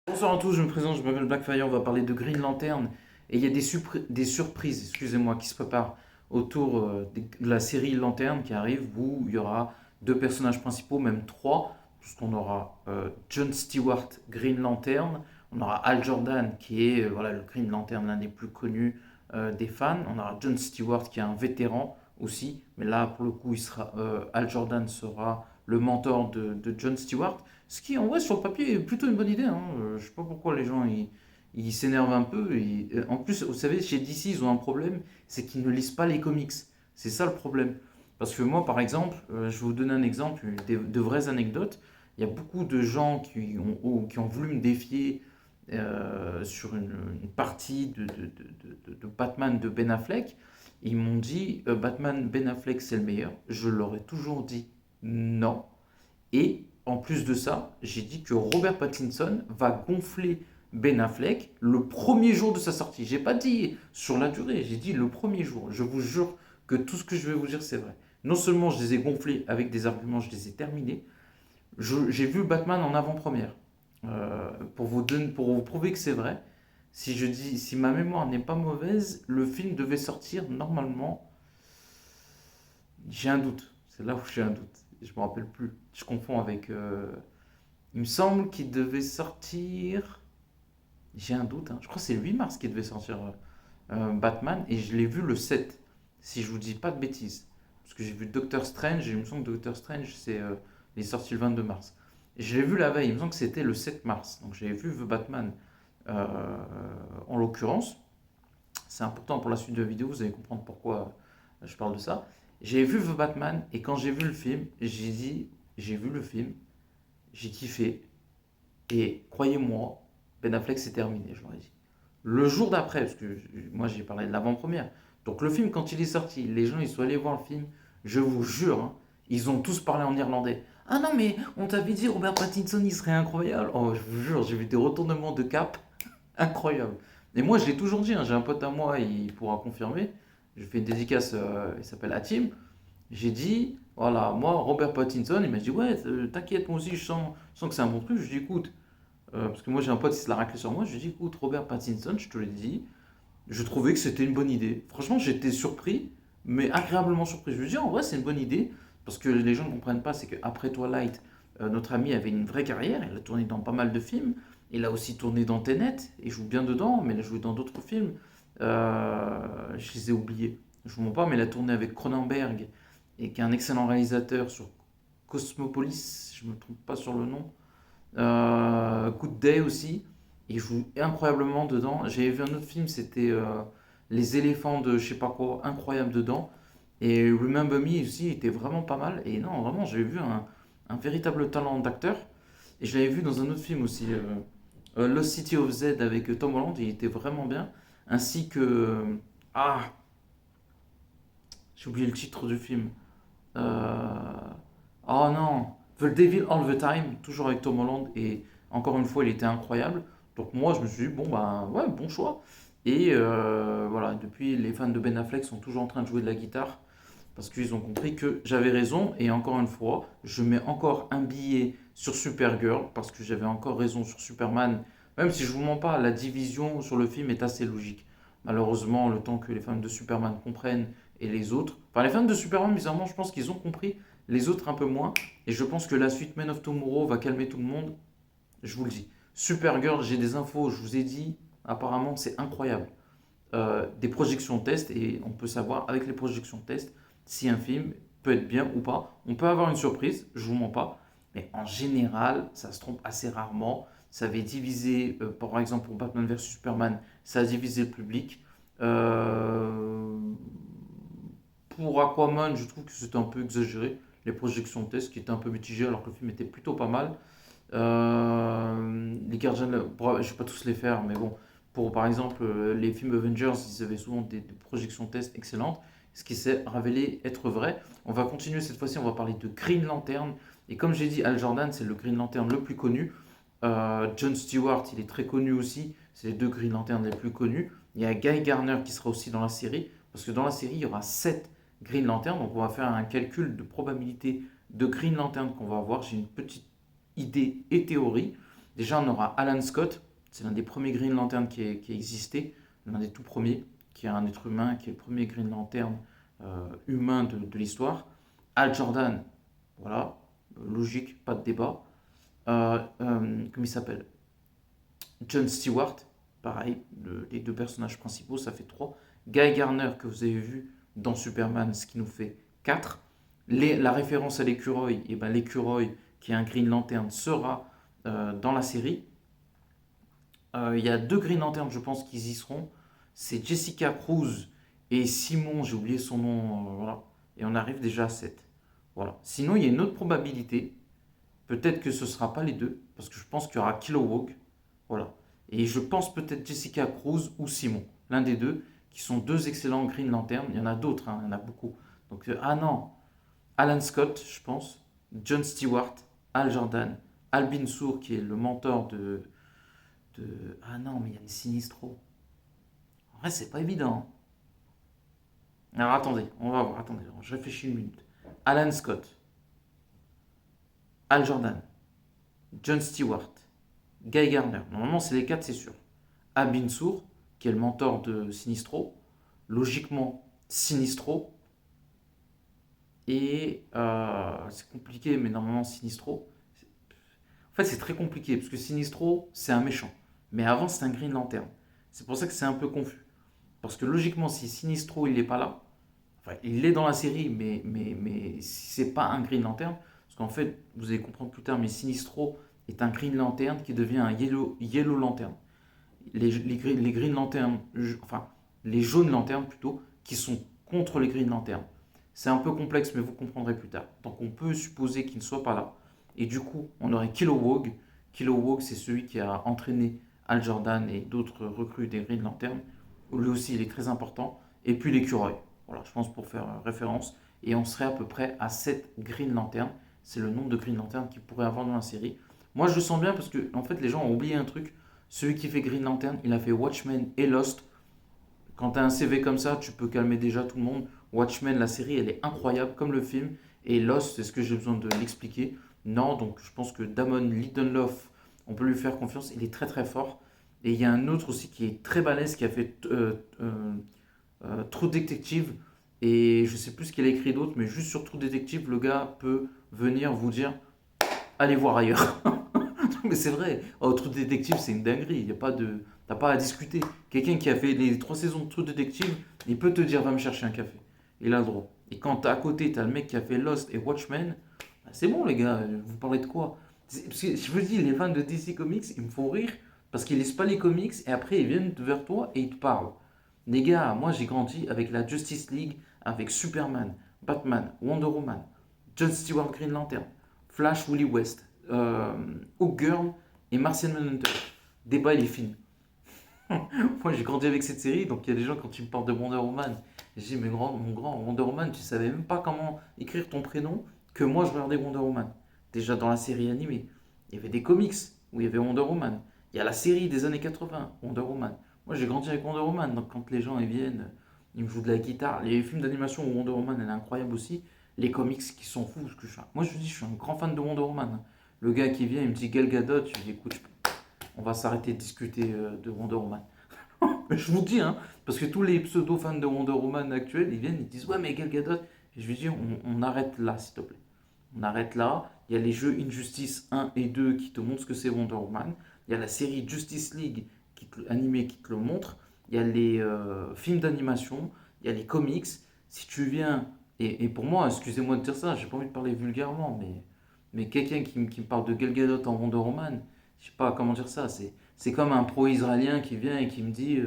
Bonsoir à tous, je me présente, je m'appelle Blackfire, on va parler de Green Lantern et il y a des surprises, excusez-moi, qui se préparent autour de la série Lantern qui arrive où il y aura deux personnages principaux, même trois, puisqu'on aura John Stewart, Green Lantern, on aura Hal Jordan qui est voilà, le Green Lantern, l'un des plus connus des fans, on aura John Stewart qui est un vétéran aussi, mais là pour le coup Hal Jordan sera le mentor de John Stewart. Ce qui, en vrai, sur le papier, est plutôt une bonne idée, hein. Je sais pas pourquoi les gens ils s'énervent un peu. En plus, vous savez, chez DC, ils ont un problème, c'est qu'ils ne lisent pas les comics. C'est ça le problème. Parce que moi, par exemple, je vais vous donner un exemple, de vraies anecdotes. Il y a beaucoup de gens qui ont voulu me défier sur une partie de Batman de Ben Affleck. Ils m'ont dit Batman Ben Affleck c'est le meilleur. Je leur ai toujours dit non. Et en plus de ça, j'ai dit que Robert Pattinson va gonfler Ben Affleck le premier jour de sa sortie. J'ai pas dit sur la durée, j'ai dit le premier jour. Je vous jure que tout ce que je vais vous dire, c'est vrai. Non seulement je les ai gonflés avec des arguments, je les ai terminés. J'ai vu Batman en avant-première. Pour vous prouver que c'est vrai, si ma mémoire n'est pas mauvaise, le film devait sortir normalement. J'ai un doute. C'est là où j'ai un doute. Je me rappelle plus. Je confonds avec. Il me semble qu'il devait sortir. J'ai un doute, hein. Je crois que c'est le 8 mars qu'il devait sortir Batman et je l'ai vu le 7, si je vous dis pas de bêtises. Parce que j'ai vu Doctor Strange et il me semble que Doctor Strange il est sorti le 22 mars. Et je l'ai vu la veille, il me semble que c'était le 7 mars. Donc j'ai vu The Batman euh, en l'occurrence. C'est important pour la suite de la vidéo, vous allez comprendre pourquoi je parle de ça. J'ai vu The Batman et quand j'ai vu le film, j'ai dit j'ai vu le film, j'ai kiffé et croyez-moi, Ben Affleck c'est terminé, je leur ai dit. Le jour d'après, parce que moi j'ai parlé de l'avant-première, donc le film quand il est sorti, les gens ils sont allés voir le film, je vous jure, hein, ils ont tous parlé en irlandais. Ah non mais on t'avait dit Robert Pattinson il serait incroyable. Oh je vous jure, j'ai vu des retournements de cap incroyables. Et moi je l'ai toujours dit, hein, j'ai un pote à moi, il pourra confirmer, je fais une dédicace, il s'appelle Hatim, j'ai dit, voilà, moi Robert Pattinson, il m'a dit ouais t'inquiète moi aussi je sens que c'est un bon truc, je lui dis écoute, parce que moi j'ai un pote qui se l'a raclé sur moi, je lui dis écoute Robert Pattinson, je te l'ai dit, je trouvais que c'était une bonne idée. Franchement, j'étais surpris, mais agréablement surpris. Je me dis, en vrai, c'est une bonne idée, parce que les gens ne comprennent pas, c'est qu'après Twilight, notre ami avait une vraie carrière, il a tourné dans pas mal de films, il a aussi tourné dans Tenet, il joue bien dedans, mais il a joué dans d'autres films. Je les ai oubliés, je vous mens pas, mais il a tourné avec Cronenberg, et qui est un excellent réalisateur sur Cosmopolis, je ne me trompe pas sur le nom. Good Day aussi. Il joue incroyablement dedans. J'avais vu un autre film, c'était Les éléphants de je sais pas quoi, incroyable dedans. Et Remember Me aussi était vraiment pas mal. Et non, vraiment, j'avais vu un véritable talent d'acteur. Et je l'avais vu dans un autre film aussi, Lost City of Z avec Tom Holland, il était vraiment bien. Ainsi que. Ah, j'ai oublié le titre du film. Euh, Oh non, The Devil All the Time, toujours avec Tom Holland, et encore une fois, il était incroyable. Donc moi, je me suis dit, bon, bah ouais, bon choix. Et voilà, depuis, les fans de Ben Affleck sont toujours en train de jouer de la guitare, parce qu'ils ont compris que j'avais raison, et encore une fois, je mets encore un billet sur Supergirl, parce que j'avais encore raison sur Superman, même si je vous mens pas, la division sur le film est assez logique. Malheureusement, le temps que les fans de Superman comprennent, et les autres, enfin les fans de Superman, bizarrement, je pense qu'ils ont compris, les autres un peu moins. Et je pense que la suite Man of Tomorrow va calmer tout le monde. Je vous le dis. Supergirl, j'ai des infos, je vous ai dit, apparemment c'est incroyable. Des projections test et on peut savoir avec les projections test si un film peut être bien ou pas. On peut avoir une surprise, je vous mens pas, mais en général, ça se trompe assez rarement. Ça avait divisé, par exemple pour Batman vs Superman, ça a divisé le public. Euh, pour Aquaman, je trouve que c'était un peu exagéré. Les projections de test qui étaient un peu mitigées alors que le film était plutôt pas mal. Les Gardiens je vais pas tous les faire, mais bon, pour par exemple les films Avengers, ils avaient souvent des projections test excellentes, ce qui s'est révélé être vrai. On va continuer cette fois-ci, on va parler de Green Lantern. Et comme j'ai dit, Al Jordan, c'est le Green Lantern le plus connu. John Stewart, il est très connu aussi. C'est les deux Green Lantern les plus connus. Il y a Guy Garner qui sera aussi dans la série. Parce que dans la série, il y aura 7 Green Lantern. Donc on va faire un calcul de probabilité de Green Lantern qu'on va avoir. J'ai une petite idée et théorie. Déjà, on aura Alan Scott, c'est l'un des premiers Green Lantern qui a existé, l'un des tout premiers, qui est un être humain, qui est le premier Green Lantern humain de l'histoire. Al Jordan, voilà, logique, pas de débat. Comment il s'appelle? John Stewart, pareil, les deux personnages principaux, ça fait 3. Guy Garner, que vous avez vu dans Superman, ce qui nous fait 4. La référence à l'écureuil, et ben l'écureuil, qui est un Green Lantern, sera dans la série. Il y a 2 Green Lantern, je pense, qu'ils y seront. C'est Jessica Cruz et Simon, j'ai oublié son nom, voilà. Et on arrive déjà à 7. Voilà. Sinon, il y a une autre probabilité. Peut-être que ce ne sera pas les deux, parce que je pense qu'il y aura Kilowog. Voilà. Et je pense peut-être Jessica Cruz ou Simon, l'un des deux, qui sont 2 excellents Green Lantern. Il y en a d'autres, hein, il y en a beaucoup. Donc, ah non, Alan Scott, je pense, John Stewart, Al Jordan, Albin Sour, qui est le mentor Ah non, mais il y a une Sinistro. En vrai, c'est pas évident, hein. Alors attendez, on va voir, attendez, je réfléchis une minute. Alan Scott, Al Jordan, John Stewart, Guy Gardner. Normalement, c'est les 4, c'est sûr. Albin Sour, qui est le mentor de Sinistro. Logiquement, Sinistro. Et c'est compliqué, mais normalement, Sinistro. En fait, c'est très compliqué, parce que Sinistro, c'est un méchant. Mais avant, c'est un Green Lantern. C'est pour ça que c'est un peu confus. Parce que logiquement, si Sinistro, il n'est pas là, enfin, il est dans la série, mais si c'est pas un Green Lantern, parce qu'en fait, vous allez comprendre plus tard, mais Sinistro est un Green Lantern qui devient un Yellow Lantern. Les Green Lantern, enfin, les jaunes lanternes plutôt, qui sont contre les Green Lantern. C'est un peu complexe, mais vous comprendrez plus tard. Donc on peut supposer qu'il ne soit pas là. Et du coup, on aurait Kilowog. Kilowog, c'est celui qui a entraîné Al Jordan et d'autres recrues des Green Lantern. Lui aussi, il est très important. Et puis l'écureuil. Voilà, je pense pour faire référence. Et on serait à peu près à 7 Green Lantern. C'est le nombre de Green Lantern qu'il pourrait avoir dans la série. Moi, je le sens bien parce que, en fait, les gens ont oublié un truc. Celui qui fait Green Lantern, il a fait Watchmen et Lost. Quand tu as un CV comme ça, tu peux calmer déjà tout le monde. Watchmen, la série, elle est incroyable comme le film. Et Lost, est-ce que j'ai besoin de l'expliquer? Non, donc je pense que Damon Lindelof, on peut lui faire confiance. Il est très très fort. Et il y a un autre aussi qui est très balèze, qui a fait True Detective. Et je sais plus ce qu'il a écrit d'autre, mais juste sur True Detective, le gars peut venir vous dire allez voir ailleurs. Mais c'est vrai, oh, True Detective, c'est une dinguerie. Il y a pas de, t'as pas à discuter. Quelqu'un qui a fait les 3 saisons de True Detective, il peut te dire va me chercher un café. Il a le droit. Et quand à côté, t'as le mec qui a fait Lost et Watchmen, bah, c'est bon les gars, vous parlez de quoi? Parce que je vous dis, les fans de DC Comics, ils me font rire parce qu'ils lisent pas les comics et après ils viennent vers toi et ils te parlent. Les gars, moi j'ai grandi avec la Justice League, avec Superman, Batman, Wonder Woman, John Stewart Green Lantern, Flash Wally West, Hawk Girl et Martian Manhunter. Débat, il est fini. Moi, j'ai grandi avec cette série, donc il y a des gens, quand ils me parlent de Wonder Woman, je dis, mais mon grand Wonder Woman, tu savais même pas comment écrire ton prénom, que moi, je regardais Wonder Woman. Déjà dans la série animée, il y avait des comics où il y avait Wonder Woman. Il y a la série des années 80, Wonder Woman. Moi, j'ai grandi avec Wonder Woman, donc quand les gens ils viennent, ils me jouent de la guitare. Les films d'animation où Wonder Woman, elle est incroyable aussi. Les comics qui sont fous. Parce que moi, je vous dis, je suis un grand fan de Wonder Woman. Le gars qui vient, il me dit Gal Gadot, je lui dis, écoute, on va s'arrêter de discuter de Wonder Woman. Je vous dis, hein, parce que tous les pseudo-fans de Wonder Woman actuels, ils viennent, ils disent, ouais, mais Gal Gadot. Et je lui dis, on arrête là, s'il te plaît. On arrête là. Il y a les jeux Injustice 1 et 2 qui te montrent ce que c'est Wonder Woman. Il y a la série Justice League animée qui te le montre. Il y a les films d'animation. Il y a les comics. Si tu viens, et pour moi, excusez-moi de dire ça, j'ai pas envie de parler vulgairement, mais quelqu'un qui me parle de Gal Gadot en Wonder Woman, je sais pas comment dire ça. C'est comme un pro-israélien qui vient et qui me dit,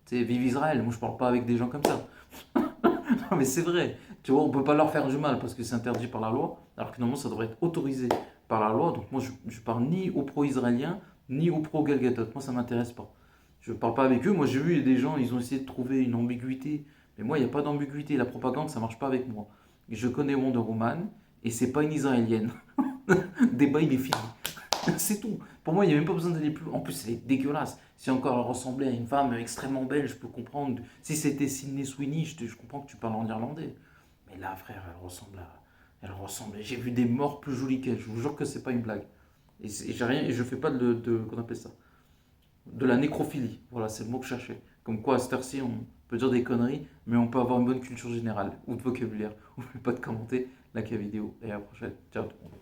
tu sais, vive Israël. Moi, je parle pas avec des gens comme ça. Non, mais c'est vrai. Tu vois, on peut pas leur faire du mal parce que c'est interdit par la loi, alors que normalement ça devrait être autorisé par la loi. Donc moi, je parle ni aux pro-israéliens, ni aux pro-Gal Gadot. Moi, ça m'intéresse pas. Je parle pas avec eux. Moi, j'ai vu des gens, ils ont essayé de trouver une ambiguïté. Mais moi, il n'y a pas d'ambiguïté. La propagande, ça marche pas avec moi. Je connais Wonder Woman et c'est pas une israélienne. Débat, il est fini. C'est tout. Pour moi, il n'y a même pas besoin d'aller plus. En plus, elle est dégueulasse. Si encore elle ressemblait à une femme extrêmement belle, je peux comprendre. Si c'était Sydney Sweeney, je comprends que tu parles en irlandais. Mais là, frère, elle ressemble à. Elle ressemble. J'ai vu des morts plus jolies qu'elle. Je vous jure que c'est pas une blague. Et j'ai rien, et je fais pas qu'on appelle ça, de la nécrophilie. Voilà, c'est le mot que je cherchais. Comme quoi, à cette heure-ci, on peut dire des conneries, mais on peut avoir une bonne culture générale, ou de vocabulaire. N'oubliez pas de commenter, liker la vidéo, et à la prochaine. Ciao tout le monde.